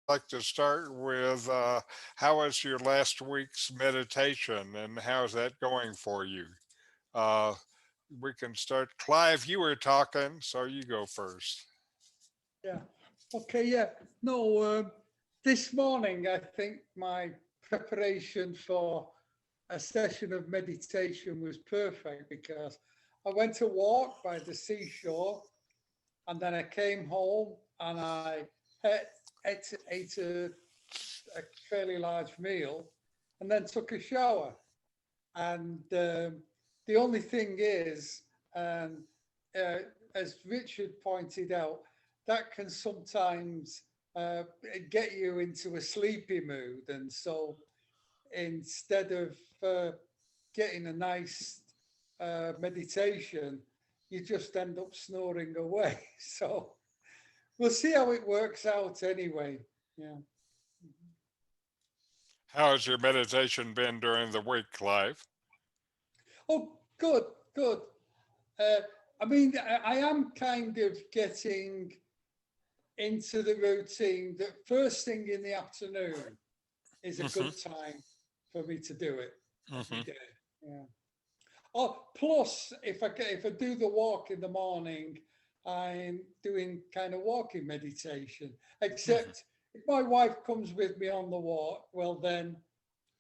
like to start with how was your last week's meditation and how's that going for you? Uh, we can start. Clive, you were talking, so you go first. Yeah. Okay. Yeah. No. This morning, I think my preparation for a session of meditation was perfect because I went to walk by the seashore, and then I came home and I ate a fairly large meal, and then took a shower. And the only thing is, um, uh, as Richard pointed out, that can sometimes get you into a sleepy mood. And so instead of getting a nice meditation, you just end up snoring away. So we'll see how it works out anyway. Yeah. How has your meditation been during the week, Clive? Oh, good, good. Uh, I mean, I am kind of getting into the routine that first thing in the afternoon is a Hmm. good time for me to do it every Hmm. day. Yeah. Oh, plus if I do the walk in the morning, I'm doing kind of walking meditation. Hmm. Except if my wife comes with me on the walk, well then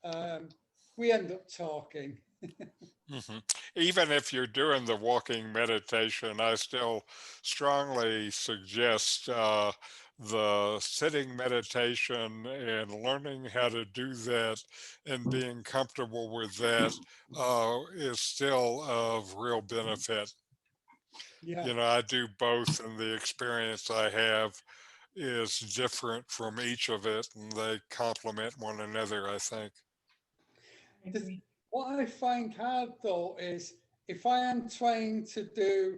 um, we end up talking. Hmm. Even if you're doing the walking meditation, I still strongly suggest the sitting meditation and learning how to do that and being comfortable with that is still of real benefit. Yeah. You know, I do both, and the experience I have is different from each of it, and they complement one another, I think. The, what I find hard though is if I am trying to do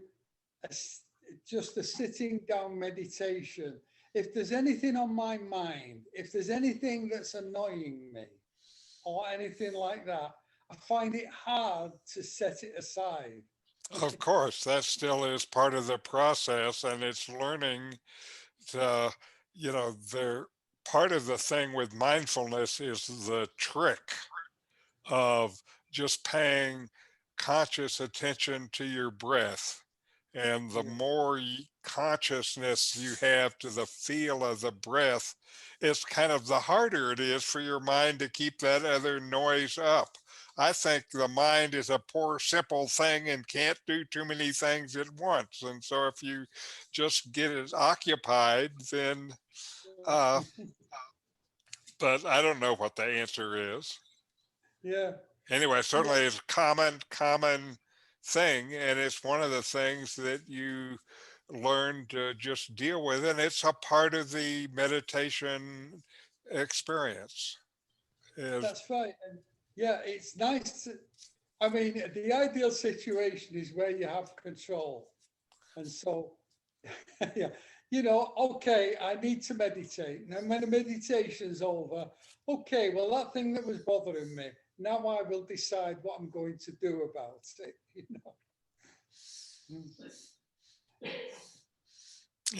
just a sitting down meditation, if there's anything on my mind, if there's anything that's annoying me or anything like that, I find it hard to set it aside. Of course, that still is part of the process, and it's learning to, there part of the thing with mindfulness is the trick of just paying conscious attention to your breath. And the Yeah. more consciousness you have to the feel of the breath, it's kind of the harder it is for your mind to keep that other noise up. I think the mind is a poor, simple thing and can't do too many things at once. And so if you just get it occupied, then, uh, but I don't know what the answer is. Yeah. Anyway, Yeah. certainly it's a common thing, and it's one of the things that you learn to just deal with, and it's a part of the meditation experience. Is That's right. And yeah, it's nice to, I mean, the ideal situation is where you have control. And so, yeah, okay, I need to meditate. And when the meditation's over, okay, well, that thing that was bothering me, now I will decide what I'm going to do about it. Mm.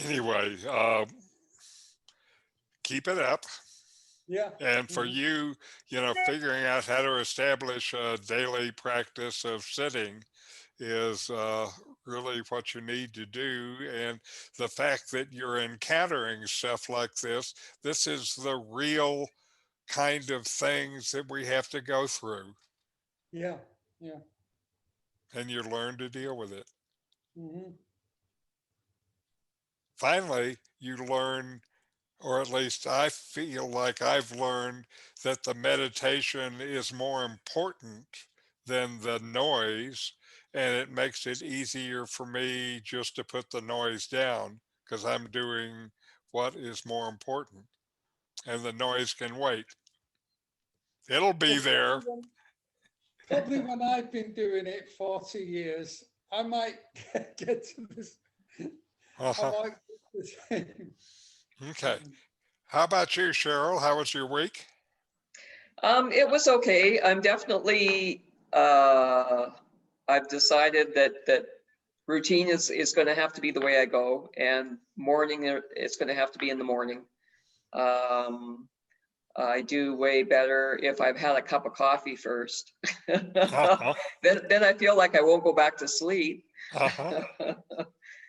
anyway, keep it up. Yeah. And for Mhm. you, figuring out how to establish a daily practice of sitting is really what you need to do. And the fact that you're encountering stuff like this is the real kind of things that we have to go through, Yeah. Yeah. and you learn to deal with it. Hmm. Finally, you learn, or at least I feel like I've learned, that the meditation is more important than the noise, and it makes it easier for me just to put the noise down because I'm doing what is more important, and the noise can wait. It'll be Well, there. probably when I've been doing it 40 years, I might get to this. I Uh-huh. might get the same. Okay. How about you, Cheryl? How was your week? It was okay. I'm definitely, I've decided that routine is going to have to be the way I go, and morning it's going to have to be in the morning. I do way better if I've had a cup of coffee first. Uh-huh. Then I feel like I won't go back to sleep. Uh-huh.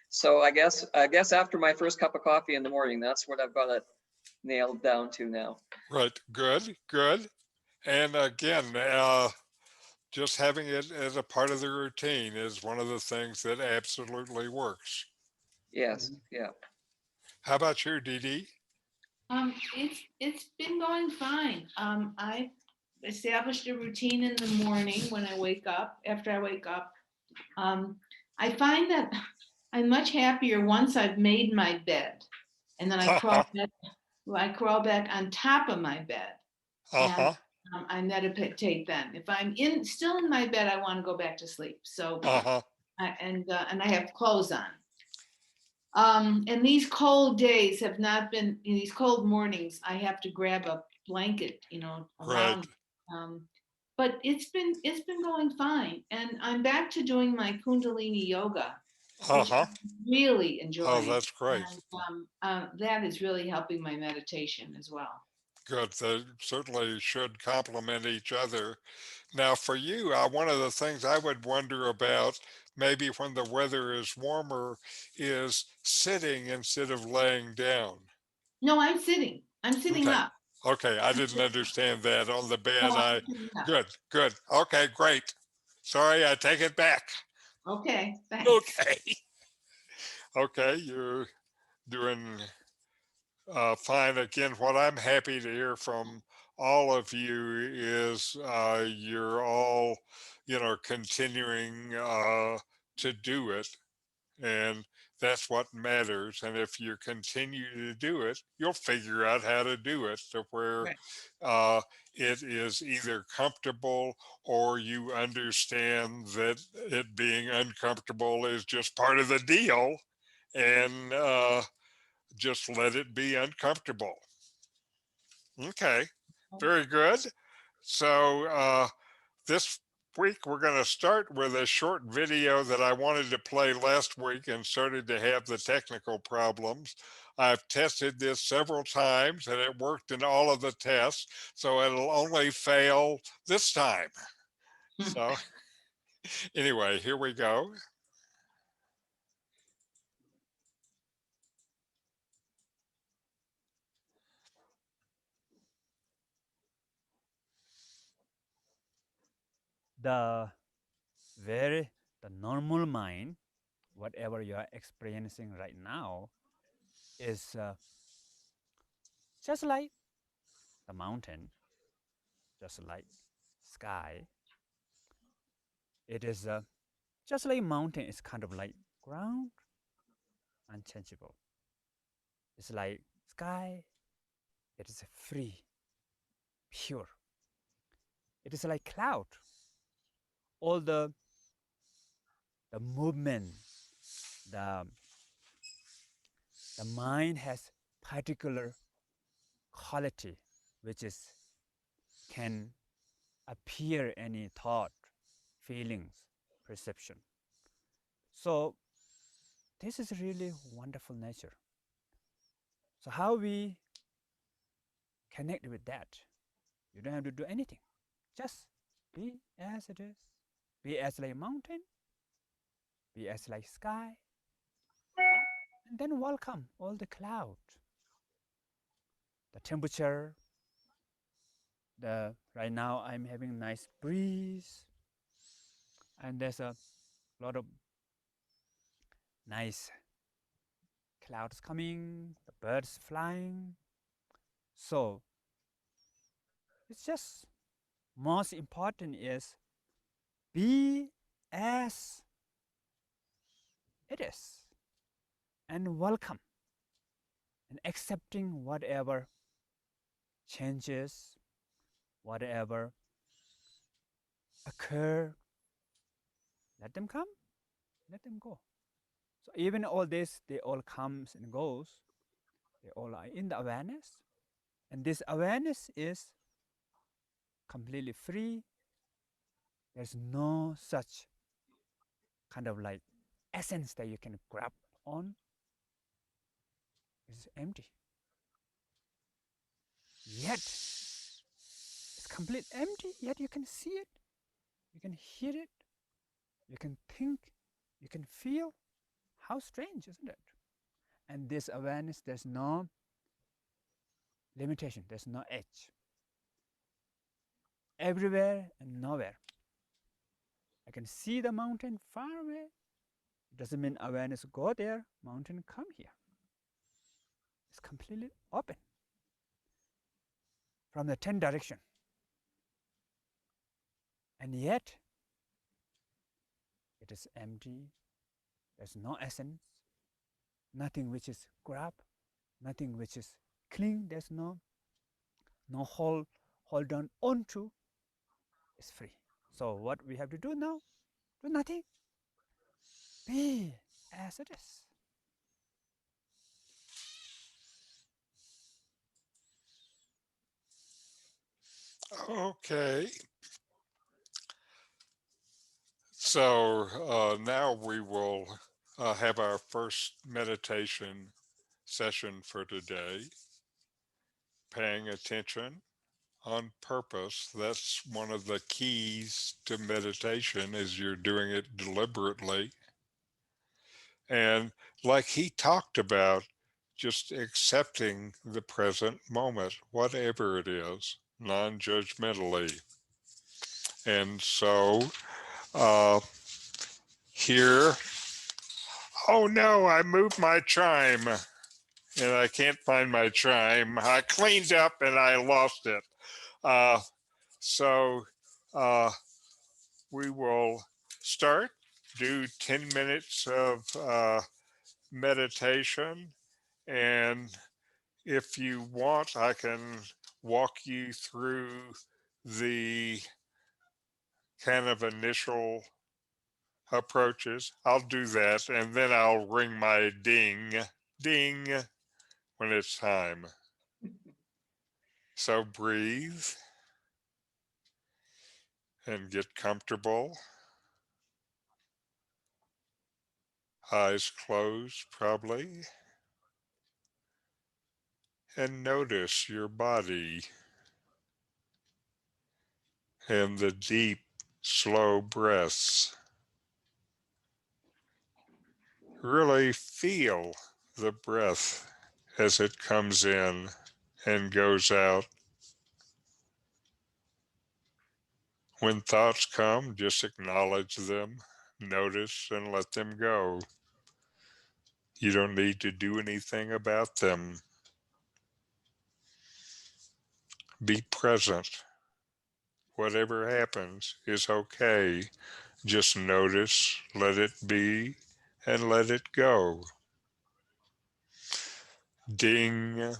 So I guess after my first cup of coffee in the morning, that's what I've got it nailed down to now. Right. Good. Good. And again, just having it as a part of the routine is one of the things that absolutely works. Yes, yeah. How about you, Dee Dee? It's been going fine. I've established a routine in the morning when I wake up. After I wake up, I find that I'm much happier once I've made my bed, and then Uh-huh. I crawl back on top of my bed, and Uh-huh. I meditate. Then, if I'm still in my bed, I want to go back to sleep. So, Uh-huh. and I have clothes on. And these cold days have not been, in these cold mornings, I have to grab a blanket, Right. around. But it's been going fine. And I'm back to doing my Kundalini yoga, which Uh-huh. I'm really Oh, enjoying. that's great. And that is really helping my meditation as well. Good. They certainly should complement each other. Now, for you, one of the things I would wonder about, maybe when the weather is warmer, is sitting instead of laying down. No, I'm sitting. I'm sitting Okay. up. Okay. I I'm didn't sitting up. understand that on the No, bed. I'm sitting up. Good. Good. Okay. Great. Sorry, I take it back. Okay, thanks. Okay. Okay. You're doing fine. Again, what I'm happy to hear from all of you is you're all, continuing to do it. And that's what matters. And if you continue to do it, you'll figure out how to do it to where Right. uh, it is either comfortable or you understand that it being uncomfortable is just part of the deal. And just let it be uncomfortable. Okay, very good. So this week we're going to start with a short video that I wanted to play last week and started to have the technical problems. I've tested this several times and it worked in all of the tests, so it'll only fail this time. So anyway, here we go. the very the normal mind, whatever you are experiencing right now, is just like the mountain, just like sky. It is just like mountain is kind of like ground, unchangeable. It's like sky. It is free, pure. It is like cloud. All the movement, the the mind has particular quality, which is can appear any thought, feelings, perception. So this is really wonderful nature. So how we connect with that? You don't have to do anything. Just be as it is. Be as like mountain, be as like sky, and then welcome all the cloud, the temperature. The right now I'm having nice breeze, and there's a lot of nice clouds coming, the birds flying. So it's just most important is be as it is and welcome and accepting whatever changes, whatever occur, let them come, let them go. So even all this, they all comes and goes, they all are in the awareness. And this awareness is completely free. There's no such kind of like essence that you can grab on. It's empty. yet it's complete empty, yet you can see it, you can hear it, you can think, you can feel. How strange, isn't it? And this awareness, there's no limitation, there's no edge. Everywhere and nowhere. I can see the mountain far away. It doesn't mean awareness go there, mountain come here. It's completely open from the 10 direction. And yet, it is empty. There's no essence, nothing which is grab, nothing which is cling. There's no hold on onto. It's free. So what we have to do now? Do nothing. Be as it is. Okay. So now we will have our first meditation session for today. Paying attention on purpose. That's one of the keys to meditation, is you're doing it deliberately. And like he talked about, just accepting the present moment, whatever it is, non-judgmentally. And so here, oh no, I moved my chime and I can't find my chime. I cleaned up and I lost it. So we will start, do 10 minutes of meditation. And if you want, I can walk you through the kind of initial approaches. I'll do that, and then I'll ring my ding, ding, when it's time. So breathe and get comfortable. Eyes closed, probably. And notice your body and the deep, slow breaths. Really feel the breath as it comes in and goes out. When thoughts come, just acknowledge them, notice, and let them go. You don't need to do anything about them. Be present. Whatever happens is okay. Just notice, let it be, and let it go. Ding.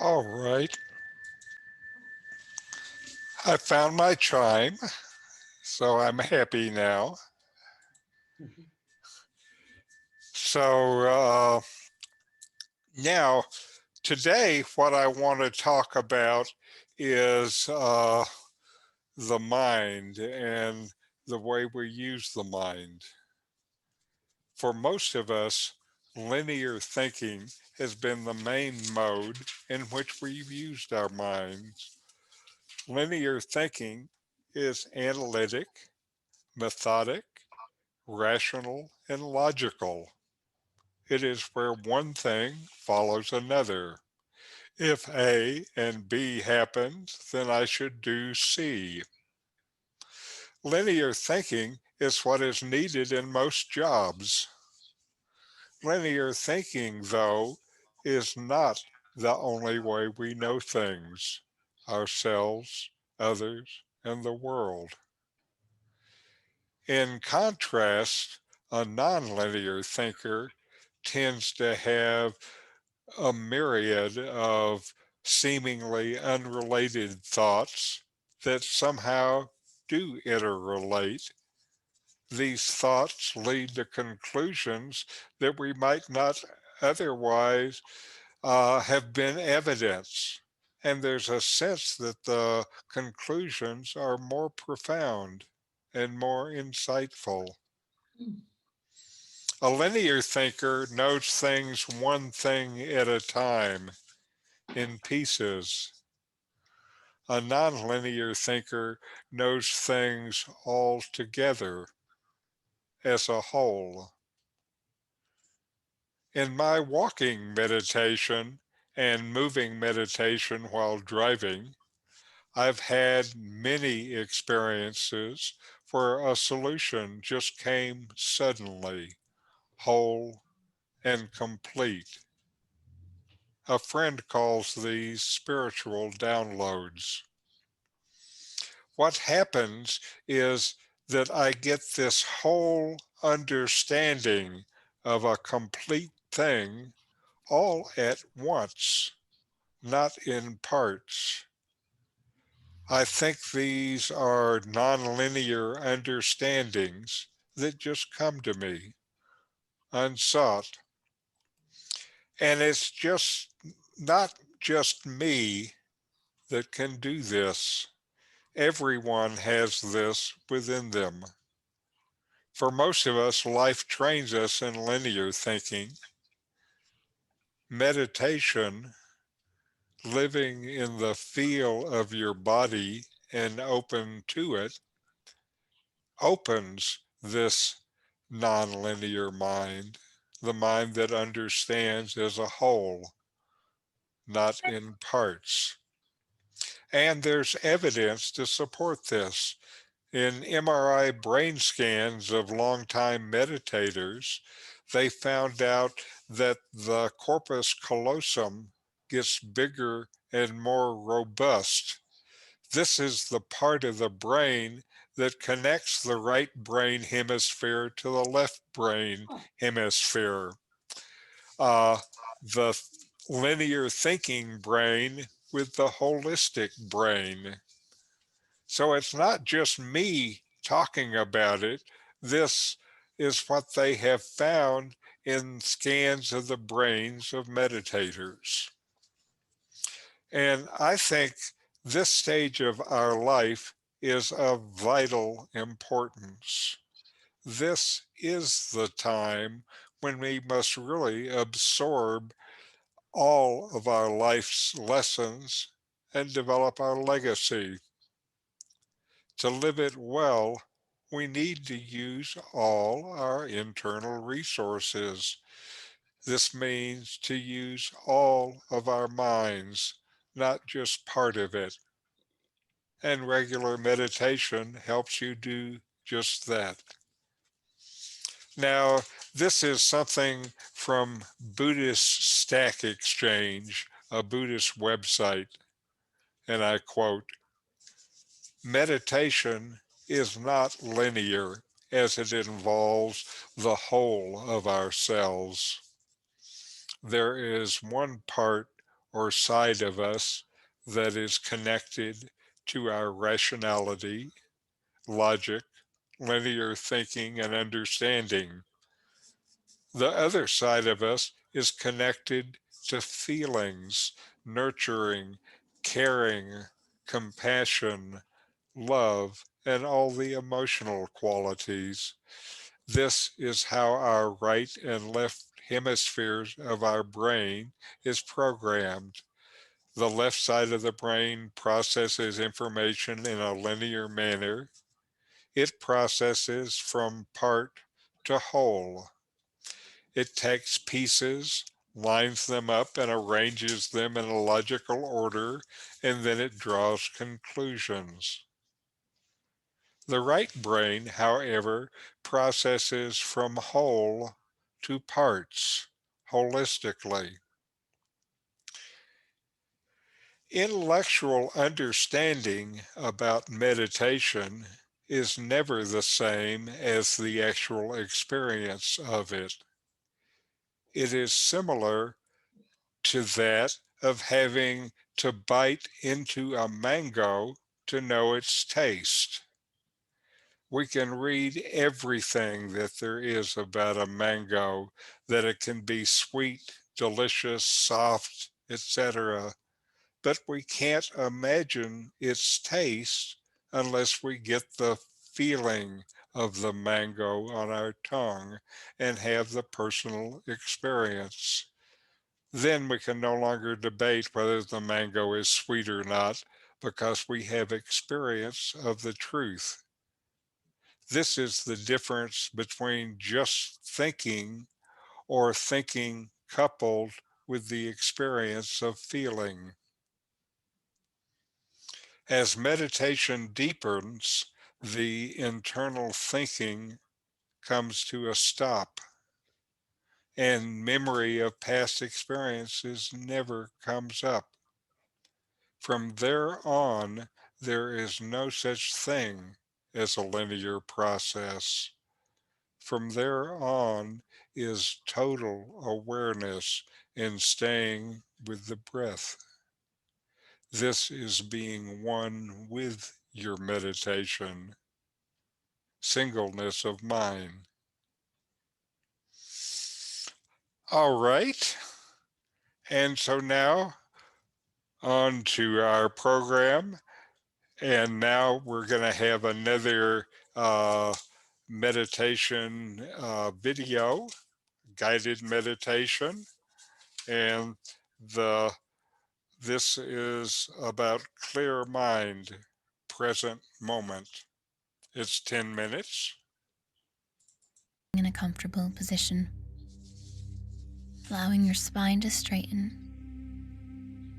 All right. I found my chime, so I'm happy now. So now, today, what I want to talk about is the mind and the way we use the mind. For most of us, linear thinking has been the main mode in which we've used our minds. Linear thinking is analytic, methodic, rational, and logical. It is where one thing follows another. If A and B happens, then I should do C. Linear thinking is what is needed in most jobs. Linear thinking, though, is not the only way we know things, ourselves, others, and the world. In contrast, a nonlinear thinker tends to have a myriad of seemingly unrelated thoughts that somehow do interrelate. These thoughts lead to conclusions that we might not otherwise have been evidence. And there's a sense that the conclusions are more profound and more insightful. A linear thinker knows things one thing at a time, in pieces. A nonlinear thinker knows things all together as a whole. In my walking meditation and moving meditation while driving, I've had many experiences where a solution just came suddenly, whole and complete. A friend calls these spiritual downloads. What happens is that I get this whole understanding of a complete thing all at once, not in parts. I think these are nonlinear understandings that just come to me, unsought. And it's just not just me that can do this. Everyone has this within them. For most of us, life trains us in linear thinking. Meditation, living in the feel of your body and open to it, opens this nonlinear mind, the mind that understands as a whole, not in parts. And there's evidence to support this. In MRI brain scans of longtime meditators, they found out that the corpus callosum gets bigger and more robust. This is the part of the brain that connects the right brain hemisphere to the left brain hemisphere. Uh, the linear thinking brain with the holistic brain. So it's not just me talking about it. This is what they have found in scans of the brains of meditators. And I think this stage of our life is of vital importance. This is the time when we must really absorb all of our life's lessons and develop our legacy. To live it well, we need to use all our internal resources. This means to use all of our minds, not just part of it. And regular meditation helps you do just that. Now, this is something from Buddhist Stack Exchange, a Buddhist website, and I quote, meditation is not linear as it involves the whole of ourselves. There is one part or side of us that is connected to our rationality, logic, linear thinking, and understanding. The other side of us is connected to feelings, nurturing, caring, compassion, love, and all the emotional qualities. This is how our right and left hemispheres of our brain is programmed. The left side of the brain processes information in a linear manner. It processes from part to whole. It takes pieces, lines them up, and arranges them in a logical order, and then it draws conclusions. The right brain, however, processes from whole to parts, holistically. Intellectual understanding about meditation is never the same as the actual experience of it. It is similar to that of having to bite into a mango to know its taste. We can read everything that there is about a mango, that it can be sweet, delicious, soft, etc. But we can't imagine its taste unless we get the feeling of the mango on our tongue and have the personal experience. Then we can no longer debate whether the mango is sweet or not, because we have experience of the truth. This is the difference between just thinking or thinking coupled with the experience of feeling. As meditation deepens, the internal thinking comes to a stop, and memory of past experiences never comes up. From there on, there is no such thing as a linear process. From there on is total awareness and staying with the breath. This is being one with your meditation, singleness of mind. All right. And so now on to our program. And now we're going to have another meditation video, guided meditation. And this is about clear mind, present moment. It's 10 minutes. In a comfortable position, allowing your spine to straighten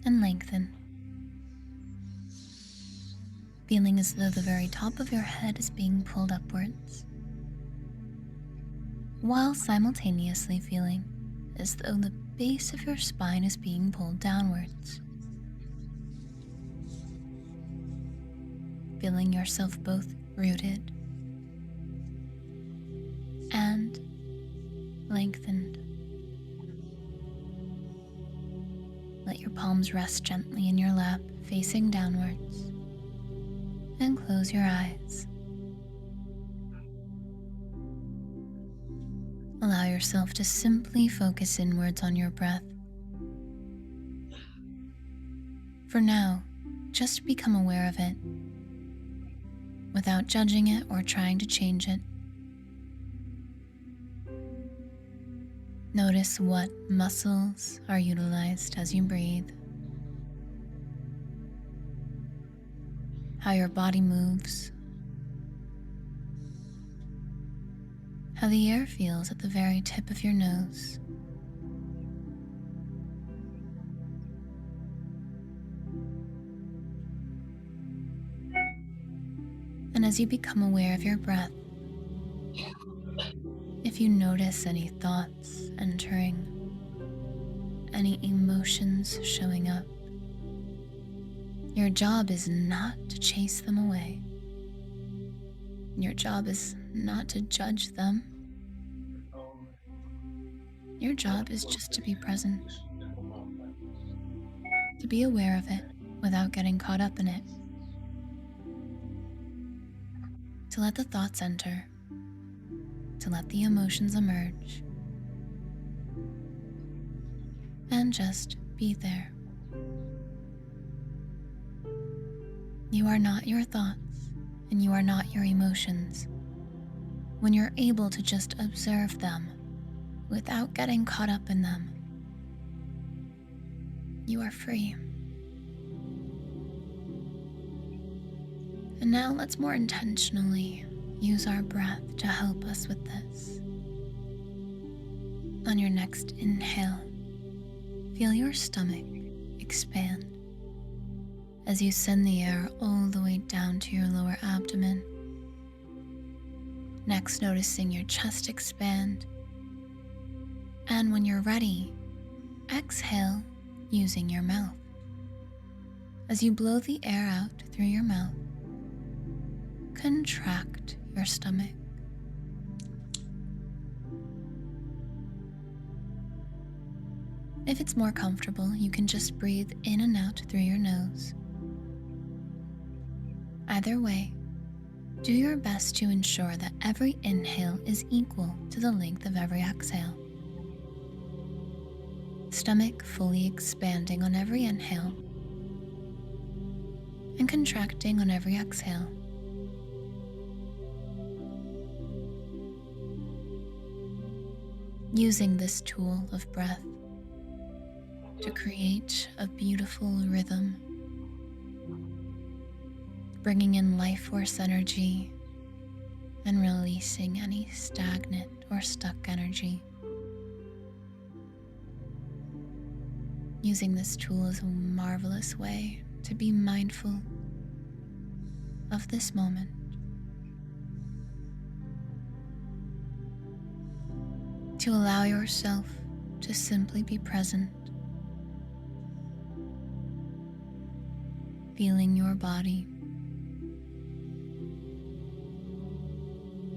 and lengthen, feeling as though the very top of your head is being pulled upwards, while simultaneously feeling as though the base of your spine is being pulled downwards, feeling yourself both rooted and lengthened. Let your palms rest gently in your lap, facing downwards, and close your eyes. Allow yourself to simply focus inwards on your breath. For now, just become aware of it, without judging it or trying to change it. Notice what muscles are utilized as you breathe, how your body moves, how the air feels at the very tip of your nose. And as you become aware of your breath, if you notice any thoughts entering, any emotions showing up, your job is not to chase them away. Your job is not to judge them. Your job is just to be present. to be aware of it without getting caught up in it, to let the thoughts enter, to let the emotions emerge, and just be there. You are not your thoughts, and you are not your emotions. When you're able to just observe them without getting caught up in them, you are free. And now let's more intentionally use our breath to help us with this. On your next inhale, feel your stomach expand as you send the air all the way down to your lower abdomen. Next, noticing your chest expand. And when you're ready, exhale using your mouth. As you blow the air out through your mouth, contract your stomach. If it's more comfortable, you can just breathe in and out through your nose. Either way, do your best to ensure that every inhale is equal to the length of every exhale. Stomach fully expanding on every inhale and contracting on every exhale. Using this tool of breath to create a beautiful rhythm, bringing in life force energy and releasing any stagnant or stuck energy. Using this tool is a marvelous way to be mindful of this moment. To allow yourself to simply be present, feeling your body,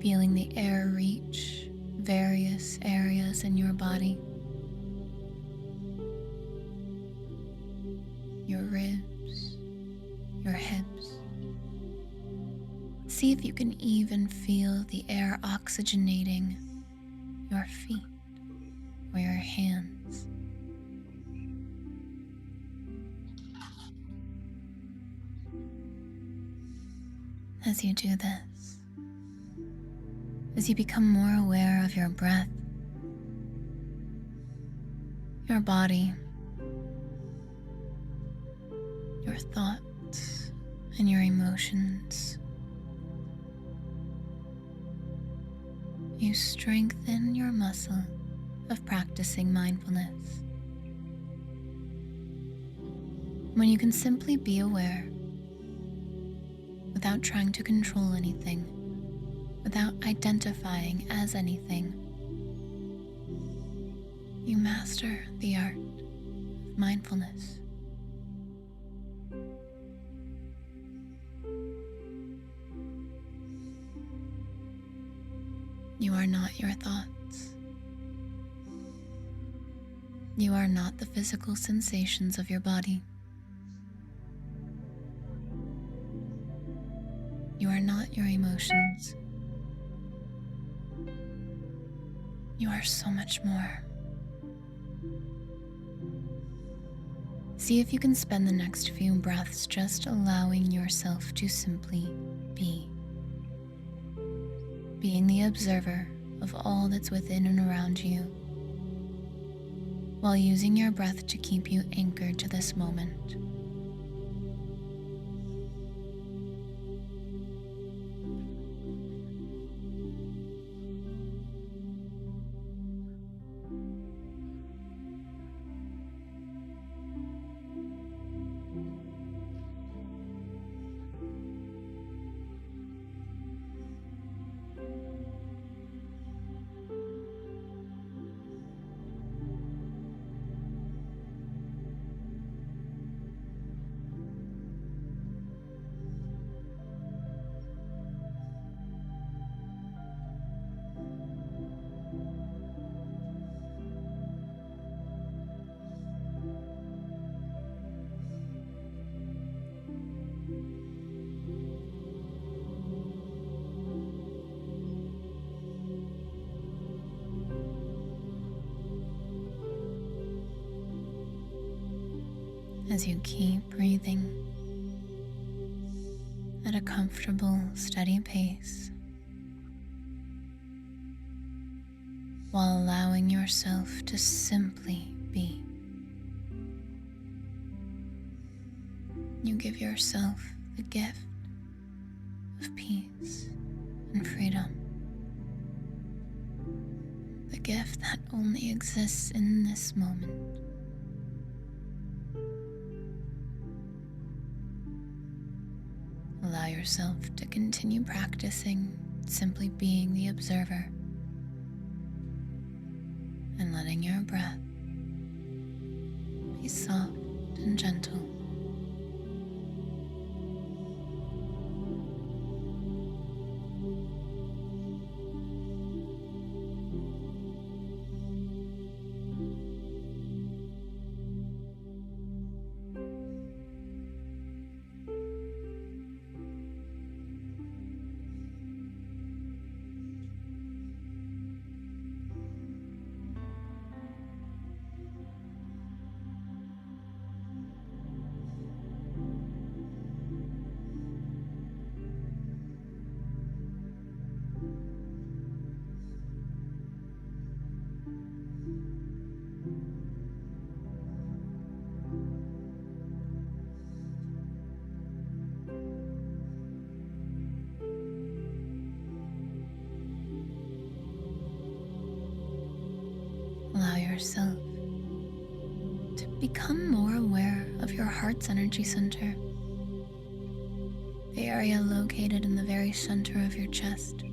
feeling the air reach various areas in your body, your ribs, your hips. See if you can even feel the air oxygenating your feet or your hands. As you do this, as you become more aware of your breath, your body, your thoughts, and your emotions, you strengthen your muscle of practicing mindfulness. When you can simply be aware without trying to control anything, without identifying as anything, you master the art of mindfulness. You are not your thoughts. You are not the physical sensations of your body. You are not your emotions. You are so much more. See if you can spend the next few breaths just allowing yourself to simply be. Being the observer of all that's within and around you, while using your breath to keep you anchored to this moment. as you keep breathing at a comfortable, steady pace, while allowing yourself to simply be. You give yourself the gift of peace and freedom, the gift that only exists in this moment. Allow yourself to continue practicing simply being the observer and letting your breath be soft and gentle. Allow yourself to become more aware of your heart's energy center, the area located in the very center of your chest.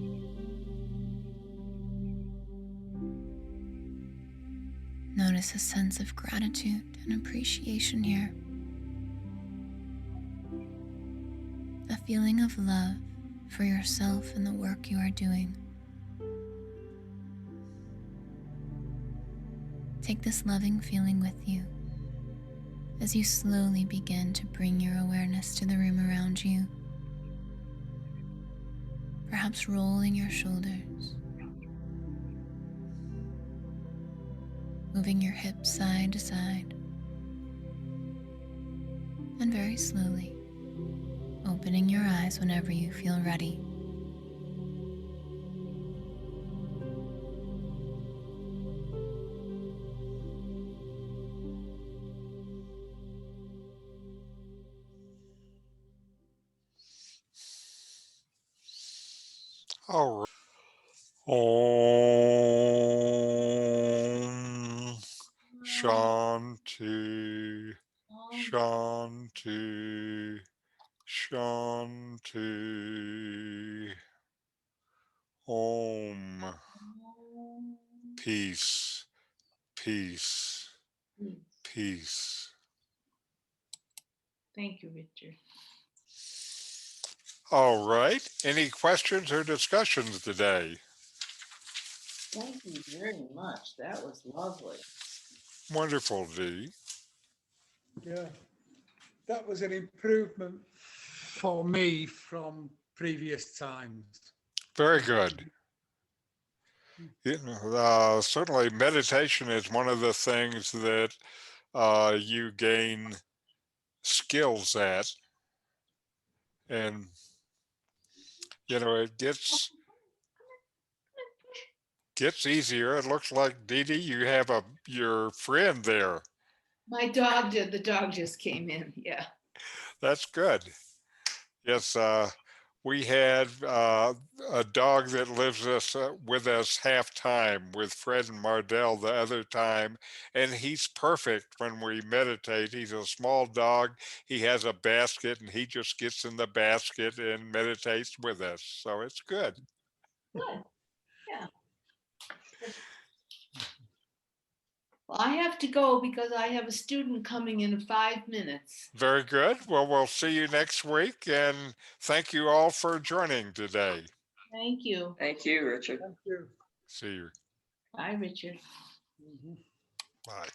Notice a sense of gratitude and appreciation here, a feeling of love for yourself and the work you are doing. Take this loving feeling with you as you slowly begin to bring your awareness to the room around you, perhaps rolling your shoulders, moving your hips side to side, and very slowly opening your eyes whenever you feel ready. All right. Om Shanti, Shanti, Shanti. Om. Peace, peace, peace. Thank you, Richard. All right. Any questions or discussions today? Thank you very much. That was lovely. Wonderful, Dee. Yeah, that was an improvement for me from previous times. Very good. Certainly, meditation is one of the things that you gain skills at, and it gets easier. It looks like, Dee Dee, you have your friend there. My dog did. The dog just came in. Yeah. That's good. Yes, we had a dog that lives with us half time with Fred and Mardell the other time, and he's perfect when we meditate. He's a small dog. He has a basket, and he just gets in the basket and meditates with us. So it's good. Good. Yeah. Well, I have to go because I have a student coming in 5 minutes. Very good. Well, we'll see you next week, and thank you all for joining today. Thank you. Thank you, Richard. Thank you. See you. Bye, Richard. Mhm. Bye.